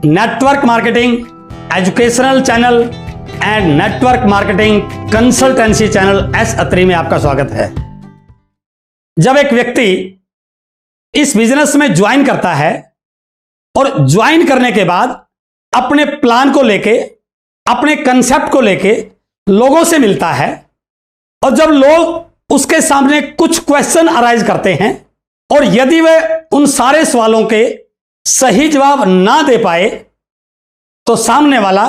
Network marketing educational channel and network marketing consultancy channel S Atri में आपका स्वागत है। जब एक व्यक्ति इस बिजनेस में ज्वाइन करता है और ज्वाइन करने के बाद अपने प्लान को लेके, अपने कंसेप्ट को लेके लोगों से मिलता है और जब लोग उसके सामने कुछ क्वेश्चन अराइज करते हैं और यदि वह उन सारे सवालों के सही जवाब ना दे पाए तो सामने वाला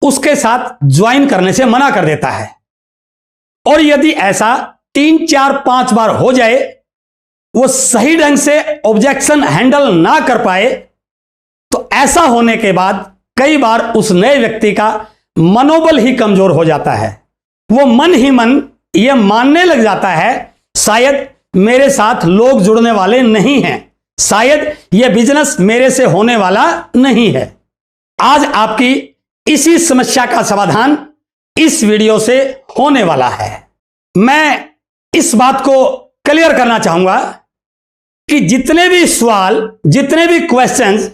उसके साथ ज्वाइन करने से मना कर देता है। और यदि ऐसा 3, 4, 5 बार हो जाए, वो सही ढंग से ऑब्जेक्शन हैंडल ना कर पाए तो ऐसा होने के बाद कई बार उस नए व्यक्ति का मनोबल ही कमजोर हो जाता है। वो मन ही मन यह मानने लग जाता है शायद मेरे साथ लोग जुड़ने वाले नहीं हैं, शायद यह बिजनेस मेरे से होने वाला नहीं है। आज आपकी इसी समस्या का समाधान इस वीडियो से होने वाला है। मैं इस बात को क्लियर करना चाहूंगा कि जितने भी सवाल, जितने भी क्वेश्चंस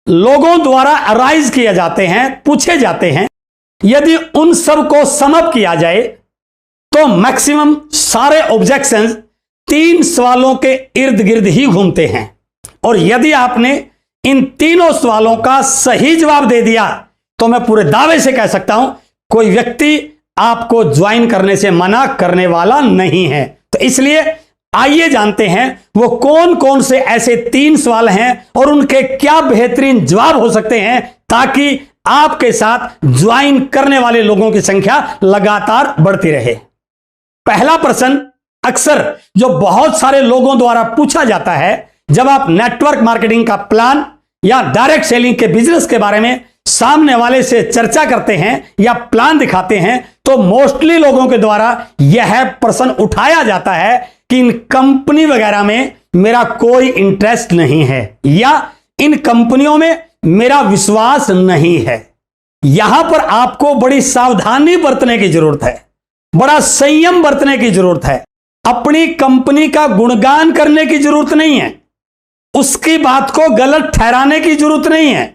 लोगों द्वारा अराइज किए जाते हैं, पूछे जाते हैं, यदि उन सब को सम अप किया जाए तो मैक्सिमम सारे ऑब्जेक्शंस 3 सवालों के इर्द गिर्द ही घूमते हैं। और यदि आपने इन तीनों सवालों का सही जवाब दे दिया तो मैं पूरे दावे से कह सकता हूं कोई व्यक्ति आपको ज्वाइन करने से मना करने वाला नहीं है। तो इसलिए आइए जानते हैं वो कौन कौन से ऐसे 3 सवाल हैं और उनके क्या बेहतरीन जवाब हो सकते हैं ताकि आपके साथ ज्वाइन करने वाले लोगों की संख्या लगातार बढ़ती रहे। पहला प्रश्न अक्सर जो बहुत सारे लोगों द्वारा पूछा जाता है जब आप नेटवर्क मार्केटिंग का प्लान या डायरेक्ट सेलिंग के बिजनेस के बारे में सामने वाले से चर्चा करते हैं या प्लान दिखाते हैं तो मोस्टली लोगों के द्वारा यह प्रश्न उठाया जाता है कि इन कंपनी वगैरह में मेरा कोई इंटरेस्ट नहीं है या इन कंपनियों में मेरा विश्वास नहीं है। यहां पर आपको बड़ी सावधानी बरतने की जरूरत है, बड़ा संयम बरतने की जरूरत है। अपनी कंपनी का गुणगान करने की जरूरत नहीं है, उसकी बात को गलत ठहराने की जरूरत नहीं है,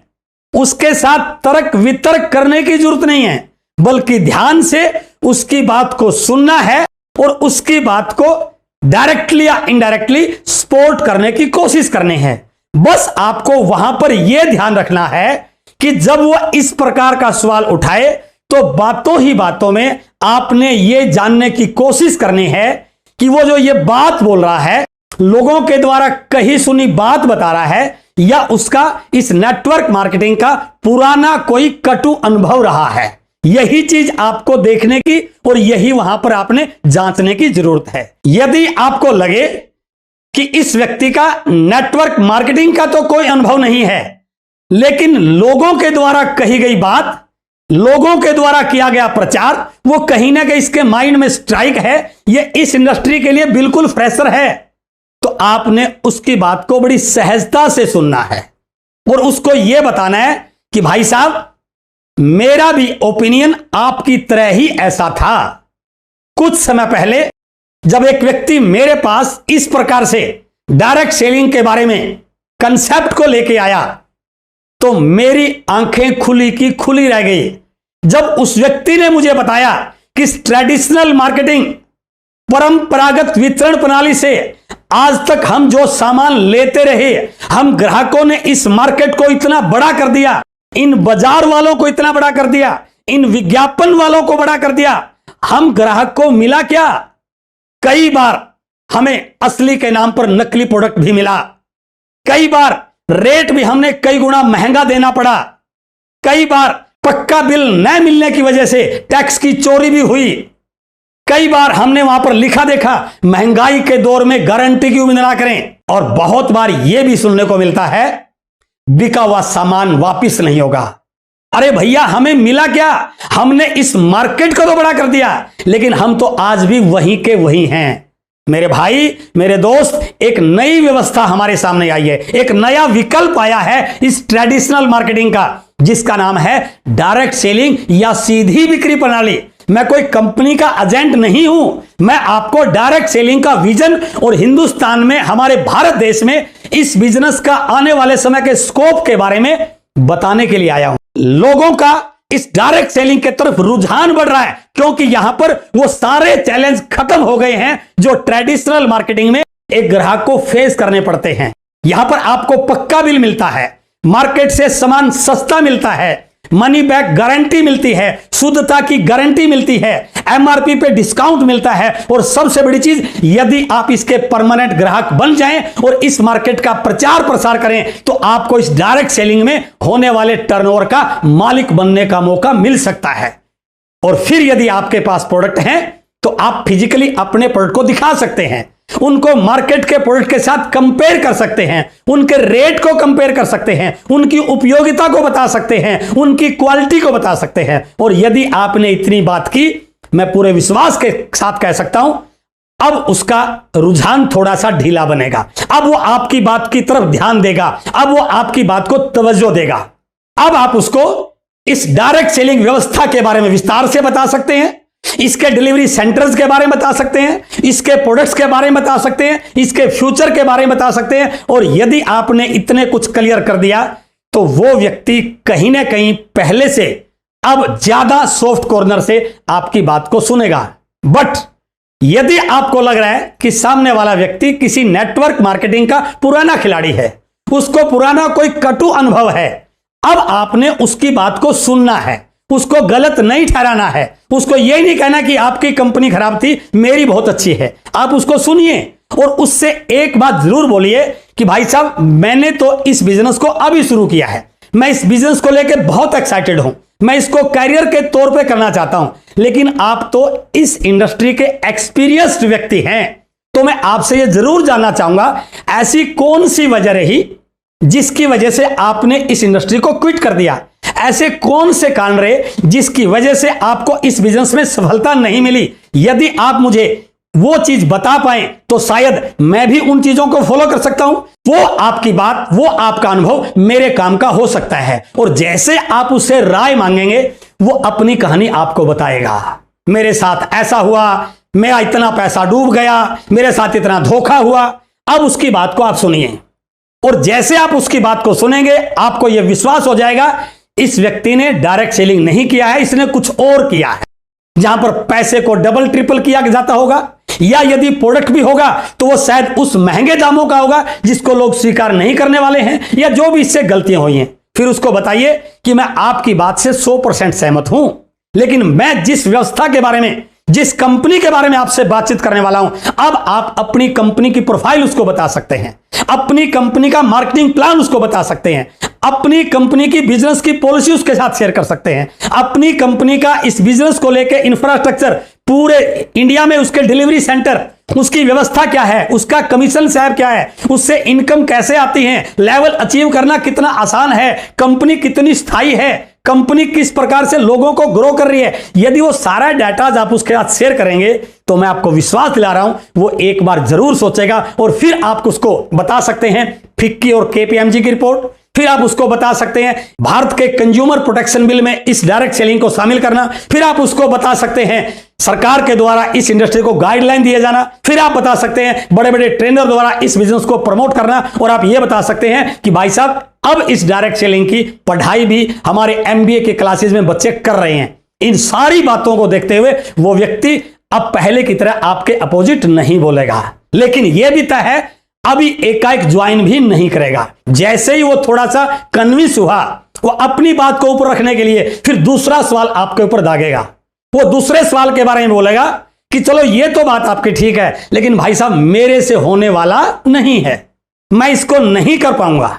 उसके साथ तर्क वितर्क करने की जरूरत नहीं है, बल्कि ध्यान से उसकी बात को सुनना है और उसकी बात को डायरेक्टली या इनडायरेक्टली सपोर्ट करने की कोशिश करनी है। बस आपको वहां पर यह ध्यान रखना है कि जब वह इस प्रकार का सवाल उठाए तो बातों ही बातों में आपने यह जानने की कोशिश करनी है कि वो जो ये बात बोल रहा है लोगों के द्वारा कही सुनी बात बता रहा है या उसका इस नेटवर्क मार्केटिंग का पुराना कोई कटु अनुभव रहा है। यही चीज आपको देखने की और यही वहां पर आपने जांचने की जरूरत है। यदि आपको लगे कि इस व्यक्ति का नेटवर्क मार्केटिंग का तो कोई अनुभव नहीं है लेकिन लोगों के द्वारा कही गई बात, लोगों के द्वारा किया गया प्रचार वो कहीं ना कहीं इसके माइंड में स्ट्राइक है, ये इस इंडस्ट्री के लिए बिल्कुल फ्रेशर है, तो आपने उसकी बात को बड़ी सहजता से सुनना है और उसको यह बताना है कि भाई साहब मेरा भी ओपिनियन आपकी तरह ही ऐसा था। कुछ समय पहले जब एक व्यक्ति मेरे पास इस प्रकार से डायरेक्ट सेलिंग के बारे में कंसेप्ट को लेके आया तो मेरी आंखें खुली की खुली रह गई जब उस व्यक्ति ने मुझे बताया कि ट्रेडिशनल मार्केटिंग, परंपरागत वितरण प्रणाली से आज तक हम जो सामान लेते रहे, हम ग्राहकों ने इस मार्केट को इतना बड़ा कर दिया, इन बाजार वालों को इतना बड़ा कर दिया, इन विज्ञापन वालों को बड़ा कर दिया, हम ग्राहक को मिला क्या? कई बार हमें असली के नाम पर नकली प्रोडक्ट भी मिला, कई बार रेट भी हमने कई गुना महंगा देना पड़ा, कई बार पक्का बिल न मिलने की वजह से टैक्स की चोरी भी हुई, कई बार हमने वहां पर लिखा देखा महंगाई के दौर में गारंटी की उम्मीद ना करें, और बहुत बार यह भी सुनने को मिलता है बिका हुआ सामान वापिस नहीं होगा। अरे भैया हमें मिला क्या? हमने इस मार्केट को तो बड़ा कर दिया लेकिन हम तो आज भी वहीं के वहीं हैं। मेरे भाई, मेरे दोस्त, एक नई व्यवस्था हमारे सामने आई है, एक नया विकल्प आया है इस ट्रेडिशनल मार्केटिंग का जिसका नाम है डायरेक्ट सेलिंग या सीधी बिक्री प्रणाली। मैं कोई कंपनी का एजेंट नहीं हूं, मैं आपको डायरेक्ट सेलिंग का विजन और हिंदुस्तान में, हमारे भारत देश में इस बिजनेस का आने वाले समय के स्कोप के बारे में बताने के लिए आया हूं। लोगों का इस डायरेक्ट सेलिंग के तरफ रुझान बढ़ रहा है क्योंकि यहां पर वो सारे चैलेंज खत्म हो गए हैं जो ट्रेडिशनल मार्केटिंग में एक ग्राहक को फेस करने पड़ते हैं। यहां पर आपको पक्का बिल मिलता है, मार्केट से सामान सस्ता मिलता है, मनी बैक गारंटी मिलती है, शुद्धता की गारंटी मिलती है, एमआरपी पे डिस्काउंट मिलता है और सबसे बड़ी चीज, यदि आप इसके परमानेंट ग्राहक बन जाएं और इस मार्केट का प्रचार प्रसार करें तो आपको इस डायरेक्ट सेलिंग में होने वाले टर्नओवर का मालिक बनने का मौका मिल सकता है। और फिर यदि आपके पास प्रोडक्ट हैं तो आप फिजिकली अपने प्रोडक्ट को दिखा सकते हैं, उनको मार्केट के प्रोडक्ट के साथ कंपेयर कर सकते हैं, उनके रेट को कंपेयर कर सकते हैं, उनकी उपयोगिता को बता सकते हैं, उनकी क्वालिटी को बता सकते हैं। और यदि आपने इतनी बात की, मैं पूरे विश्वास के साथ कह सकता हूं, अब उसका रुझान थोड़ा सा ढीला बनेगा, अब वो आपकी बात की तरफ ध्यान देगा, अब वो आपकी बात को तवज्जो देगा। अब आप उसको इस डायरेक्ट सेलिंग व्यवस्था के बारे में विस्तार से बता सकते हैं, इसके डिलीवरी सेंटर्स के बारे में बता सकते हैं, इसके प्रोडक्ट्स के बारे में बता सकते हैं, इसके फ्यूचर के बारे में बता सकते हैं। और यदि आपने इतने कुछ क्लियर कर दिया तो वो व्यक्ति कहीं ना कहीं पहले से अब ज्यादा सॉफ्ट कॉर्नर से आपकी बात को सुनेगा। बट यदि आपको लग रहा है कि सामने वाला व्यक्ति किसी नेटवर्क मार्केटिंग का पुराना खिलाड़ी है, उसको पुराना कोई कटु अनुभव है, अब आपने उसकी बात को सुनना है, उसको गलत नहीं ठहराना है, उसको यही नहीं कहना कि आपकी कंपनी खराब थी, मेरी बहुत अच्छी है। आप उसको सुनिए और उससे एक बात जरूर बोलिए कि भाई साहब, मैंने तो इस बिजनेस को अभी शुरू किया है, मैं इस बिजनेस को लेकर बहुत एक्साइटेड हूं, मैं इसको कैरियर के तौर पे करना चाहता हूं, लेकिन आप तो इस इंडस्ट्री के एक्सपीरियंस्ड व्यक्ति हैं, तो मैं आपसे यह जरूर जानना चाहूंगा, ऐसी कौन सी वजह रही जिसकी वजह से आपने इस इंडस्ट्री को क्विट कर दिया? ऐसे कौन से कारण रहे जिसकी वजह से आपको इस बिजनेस में सफलता नहीं मिली? यदि आप मुझे वो चीज बता पाए तो शायद मैं भी उन चीजों को फॉलो कर सकता हूं। वो आपकी बात, वो आपका अनुभव मेरे काम का हो सकता है। और जैसे आप उससे राय मांगेंगे, वो अपनी कहानी आपको बताएगा। मेरे साथ ऐसा हुआ, मेरा इतना पैसा डूब गया, मेरे साथ इतना धोखा हुआ। अब उसकी बात को आप सुनिए और जैसे आप उसकी बात को सुनेंगे, आपको यह विश्वास हो जाएगा इस व्यक्ति ने डायरेक्ट सेलिंग नहीं किया है, इसने कुछ और किया है, जहां पर पैसे को डबल ट्रिपल किया जाता होगा, या यदि प्रोडक्ट भी होगा तो वो शायद उस महंगे दामों का होगा जिसको लोग स्वीकार नहीं करने वाले हैं, या जो भी इससे गलतियां हुई हैं। फिर उसको बताइए कि मैं आपकी बात से 100% सहमत हूं, लेकिन मैं जिस व्यवस्था के बारे में, जिस कंपनी के बारे में आपसे बातचीत करने वाला हूं, अब आप अपनी कंपनी की प्रोफाइल उसको बता सकते हैं, अपनी कंपनी का मार्केटिंग प्लान उसको बता सकते हैं, अपनी कंपनी की बिजनेस की पॉलिसी उसके साथ शेयर कर सकते हैं, अपनी कंपनी का इस बिजनेस को लेकर इंफ्रास्ट्रक्चर, पूरे इंडिया में उसके डिलीवरी सेंटर, उसकी व्यवस्था क्या है, उसका कमीशन स्लैब क्या है, उससे इनकम कैसे आती है, लेवल अचीव करना कितना आसान है, कंपनी कितनी स्थायी है, कंपनी किस प्रकार से लोगों को ग्रो कर रही है। यदि वो सारा डाटा आप उसके साथ शेयर करेंगे तो मैं आपको विश्वास दिला रहा हूं, वो एक बार जरूर सोचेगा और फिर आप उसको बता सकते हैं फिक्की और केपीएमजी की रिपोर्ट, फिर आप उसको बता सकते हैं भारत के कंज्यूमर प्रोटेक्शन बिल में इस डायरेक्ट सेलिंग को शामिल करना, फिर आप उसको बता सकते हैं सरकार के द्वारा इस इंडस्ट्री को गाइडलाइन दिए जाना, फिर आप बता सकते हैं बड़े बड़े ट्रेनर द्वारा इस बिजनेस को प्रमोट करना, और आप यह बता सकते हैं कि भाई साहब, अब इस डायरेक्ट सेलिंग की पढ़ाई भी हमारे एमबीए के क्लासेस में बच्चे कर रहे हैं। इन सारी बातों को देखते हुए वो व्यक्ति अब पहले की तरह आपके अपोजिट नहीं बोलेगा, लेकिन यह भी तय है अभी एकाएक ज्वाइन भी नहीं करेगा। जैसे ही वो थोड़ा सा कन्विंस हुआ, वो अपनी बात को ऊपर रखने के लिए फिर दूसरा सवाल आपके ऊपर दागेगा। वो दूसरे सवाल के बारे में बोलेगा कि चलो ये तो बात आपकी ठीक है, लेकिन भाई साहब मेरे से होने वाला नहीं है, मैं इसको नहीं कर पाऊंगा।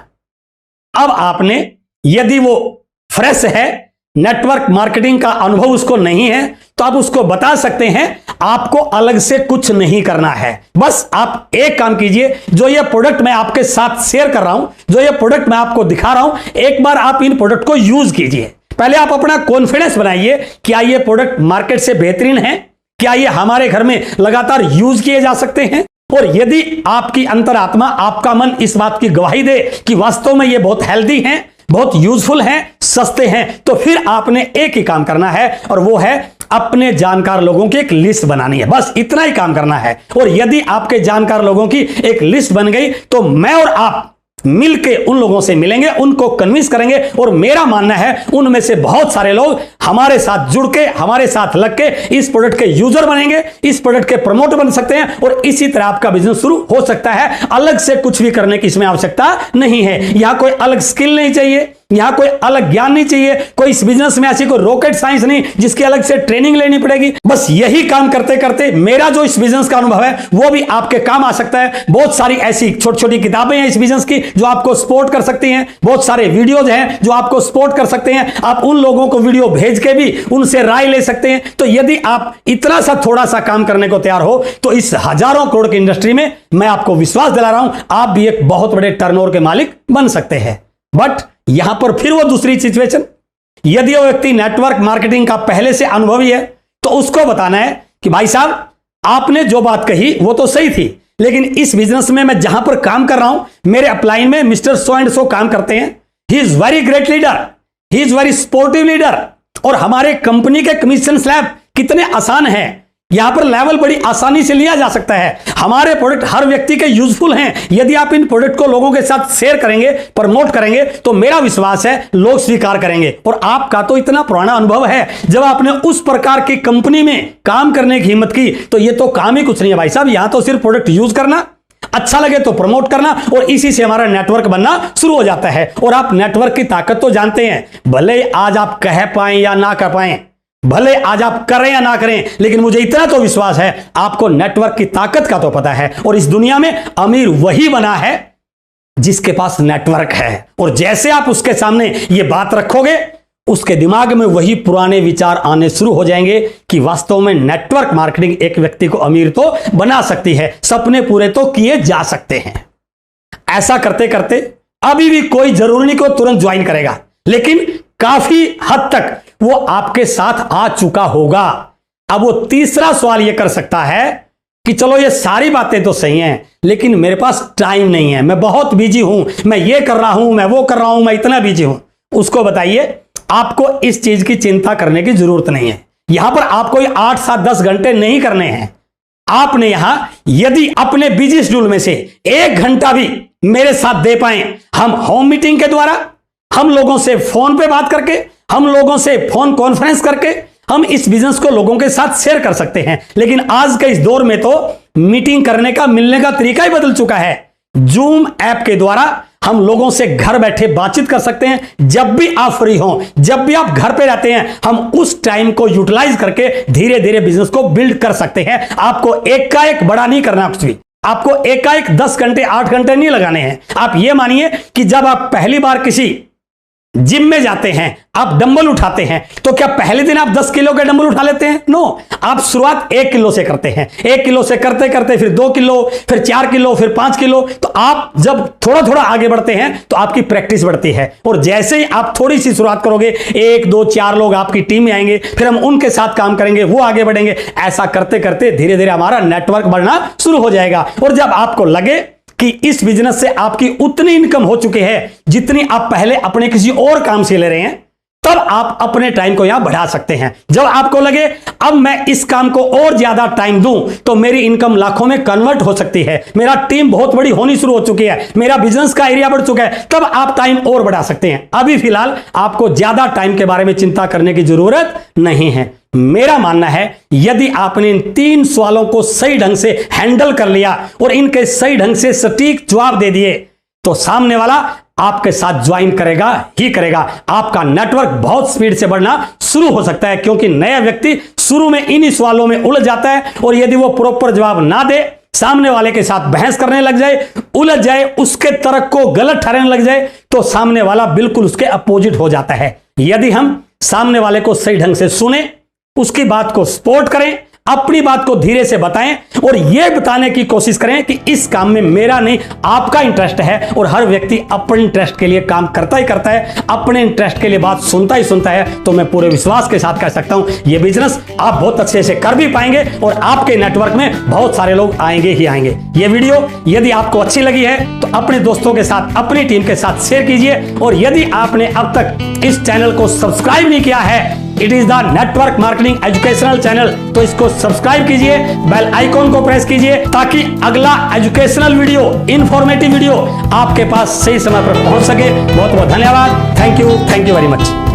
अब आपने, यदि वो फ्रेश है, नेटवर्क मार्केटिंग का अनुभव उसको नहीं है, तो आप उसको बता सकते हैं आपको अलग से कुछ नहीं करना है, बस आप एक काम कीजिए, जो ये प्रोडक्ट मैं आपके साथ शेयर कर रहा हूं, जो ये प्रोडक्ट मैं आपको दिखा रहा हूं, एक बार आप इन प्रोडक्ट को यूज कीजिए। पहले आप अपना कॉन्फिडेंस बनाइए, क्या ये प्रोडक्ट मार्केट से बेहतरीन है, क्या ये हमारे घर में लगातार यूज किए जा सकते हैं। और यदि आपकी अंतरात्मा, आपका मन इस बात की गवाही दे कि वास्तव में ये बहुत हेल्दी हैं, बहुत यूजफुल हैं, सस्ते हैं, तो फिर आपने एक ही काम करना है, और वो है अपने जानकार लोगों की एक लिस्ट बनानी है। बस इतना ही काम करना है। और यदि आपके जानकार लोगों की एक लिस्ट बन गई तो मैं और आप मिलके उन लोगों से मिलेंगे, उनको कन्विंस करेंगे और मेरा मानना है उनमें से बहुत सारे लोग हमारे साथ जुड़ के, हमारे साथ लग के इस प्रोडक्ट के यूजर बनेंगे, इस प्रोडक्ट के प्रमोटर बन सकते हैं और इसी तरह आपका बिजनेस शुरू हो सकता है। अलग से कुछ भी करने की इसमें आवश्यकता नहीं है। यहां कोई अलग स्किल नहीं चाहिए, यहां कोई अलग ज्ञान नहीं चाहिए, कोई इस बिजनेस में ऐसी कोई रॉकेट साइंस नहीं जिसकी अलग से ट्रेनिंग लेनी पड़ेगी। बस यही काम करते करते मेरा जो इस बिजनेस का अनुभव है वो भी आपके काम आ सकता है। बहुत सारी ऐसी छोटी छोटी किताबें हैं इस बिजनेस की जो आपको सपोर्ट कर सकती हैं, बहुत सारे वीडियोज हैं जो आपको सपोर्ट कर सकते हैं। आप उन लोगों को वीडियो भेज के भी उनसे राय ले सकते हैं। तो यदि आप इतना सा थोड़ा सा काम करने को तैयार हो तो इस हजारों करोड़ की इंडस्ट्री में मैं आपको विश्वास दिला रहा हूं आप भी एक बहुत बड़े टर्नओवर के मालिक बन सकते हैं। बट यहां पर फिर वो दूसरी सिचुएशन, यदि वो व्यक्ति नेटवर्क मार्केटिंग का पहले से अनुभवी है तो उसको बताना है कि भाई साहब आपने जो बात कही वो तो सही थी, लेकिन इस बिजनेस में मैं जहां पर काम कर रहा हूं मेरे अपलाइन में मिस्टर सो एंड सो काम करते हैं, he is very great leader, he is very supportive leader और हमारे कंपनी के कमीशन स्लैब कितने आसान हैं, यहां पर लेवल बड़ी आसानी से लिया जा सकता है, हमारे प्रोडक्ट हर व्यक्ति के यूजफुल हैं। यदि आप इन प्रोडक्ट को लोगों के साथ शेयर करेंगे, प्रमोट करेंगे तो मेरा विश्वास है लोग स्वीकार करेंगे। और आपका तो इतना पुराना अनुभव है, जब आपने उस प्रकार की कंपनी में काम करने की हिम्मत की तो ये तो काम ही कुछ नहीं है भाई साहब। यहां तो सिर्फ प्रोडक्ट यूज करना, अच्छा लगे तो प्रमोट करना और इसी से हमारा नेटवर्क बनना शुरू हो जाता है। और आप नेटवर्क की ताकत तो जानते हैं, भले आज आप कह पाएं या ना कह पाएं, भले आज आप करें या ना करें, लेकिन मुझे इतना तो विश्वास है आपको नेटवर्क की ताकत का तो पता है। और इस दुनिया में अमीर वही बना है जिसके पास नेटवर्क है। और जैसे आप उसके सामने ये बात रखोगे उसके दिमाग में वही पुराने विचार आने शुरू हो जाएंगे कि वास्तव में नेटवर्क मार्केटिंग एक व्यक्ति को अमीर तो बना सकती है, सपने पूरे तो किए जा सकते हैं। ऐसा करते करते अभी भी कोई जरूरी नहीं को तुरंत ज्वाइन करेगा, लेकिन काफी हद तक वो आपके साथ आ चुका होगा। अब वो तीसरा सवाल ये कर सकता है कि चलो ये सारी बातें तो सही हैं, लेकिन मेरे पास टाइम नहीं है, मैं बहुत बिजी हूं, मैं ये कर रहा हूं, मैं वो कर रहा हूं, मैं इतना बिजी हूं। उसको बताइए आपको इस चीज की चिंता करने की जरूरत नहीं है। यहां पर आपको 8, 7, 10 घंटे नहीं करने हैं। आपने यहां यदि अपने बिजी शेड्यूल में से 1 घंटा भी मेरे साथ दे पाए, हम होम मीटिंग के द्वारा, हम लोगों से फोन पे बात करके, हम लोगों से फोन कॉन्फ्रेंस करके हम इस बिजनेस को लोगों के साथ शेयर कर सकते हैं। लेकिन आज के इस दौर में तो मीटिंग करने का, मिलने का तरीका ही बदल चुका है। जूम ऐप के द्वारा हम लोगों से घर बैठे बातचीत कर सकते हैं। जब भी आप फ्री हो, जब भी आप घर पे रहते हैं, हम उस टाइम को यूटिलाइज करके धीरे धीरे बिजनेस को बिल्ड कर सकते हैं। आपको एकाएक बड़ा नहीं करना कुछ भी, आपको एकाएक 10 घंटे 8 घंटे नहीं लगाने हैं। आप ये मानिए कि जब आप पहली बार किसी जिम में जाते हैं, आप डंबल उठाते हैं, तो क्या पहले दिन आप 10 किलो के डंबल उठा लेते हैं? नो, आप शुरुआत 1 किलो से करते हैं। 1 किलो से करते करते फिर 2 किलो, फिर 4 किलो, फिर 5 किलो। तो आप जब थोड़ा थोड़ा आगे बढ़ते हैं तो आपकी प्रैक्टिस बढ़ती है। और जैसे ही आप थोड़ी सी शुरुआत करोगे, 1, 2, 4 लोग आपकी टीम में आएंगे, फिर हम उनके साथ काम करेंगे, वो आगे बढ़ेंगे। ऐसा करते करते धीरे धीरे हमारा नेटवर्क बढ़ना शुरू हो जाएगा। और जब आपको लगे कि इस बिजनेस से आपकी उतनी इनकम हो चुकी है जितनी आप पहले अपने किसी और काम से ले रहे हैं, तब आप अपने टाइम को यहां बढ़ा सकते हैं। जब आपको लगे अब मैं इस काम को और ज्यादा टाइम दूं तो मेरी इनकम लाखों में कन्वर्ट हो सकती है, मेरा टीम बहुत बड़ी होनी शुरू हो चुकी है, मेरा बिजनेस का एरिया बढ़ चुका है, तब आप टाइम और बढ़ा सकते हैं। अभी फिलहाल आपको ज्यादा टाइम के बारे में चिंता करने की जरूरत नहीं है। मेरा मानना है यदि आपने इन 3 सवालों को सही ढंग से हैंडल कर लिया और इनके सही ढंग से सटीक जवाब दे दिए तो सामने वाला आपके साथ ज्वाइन करेगा ही करेगा। आपका नेटवर्क बहुत स्पीड से बढ़ना शुरू हो सकता है, क्योंकि नया व्यक्ति शुरू में इन्हीं सवालों में उलझ जाता है और यदि वो प्रॉपर जवाब ना दे, सामने वाले के साथ बहस करने लग जाए, उलझ जाए, उसके तर्क को गलत ठहराने लग जाए, तो सामने वाला बिल्कुल उसके अपोजिट हो जाता है। यदि हम सामने वाले को सही ढंग से सुने, उसकी बात को सपोर्ट करें, अपनी बात को धीरे से बताएं और यह बताने की कोशिश करें कि इस काम में मेरा नहीं आपका इंटरेस्ट है। और हर व्यक्ति अपने इंटरेस्ट के लिए काम करता ही करता है, अपने इंटरेस्ट के लिए बात सुनता ही सुनता है। तो मैं पूरे विश्वास के साथ कह सकता हूं यह बिजनेस आप बहुत अच्छे से कर भी पाएंगे और आपके नेटवर्क में बहुत सारे लोग आएंगे ही आएंगे। यह वीडियो यदि आपको अच्छी लगी है तो अपने दोस्तों के साथ, अपनी टीम के साथ शेयर कीजिए। और यदि आपने अब तक इस चैनल को सब्सक्राइब नहीं किया है it is the network marketing educational channel. तो इसको सब्सक्राइब कीजिए, बेल आइकॉन को प्रेस कीजिए ताकि अगला एजुकेशनल वीडियो, इंफॉर्मेटिव वीडियो आपके पास सही समय पर पहुंच सके। बहुत बहुत धन्यवाद। Thank you very much.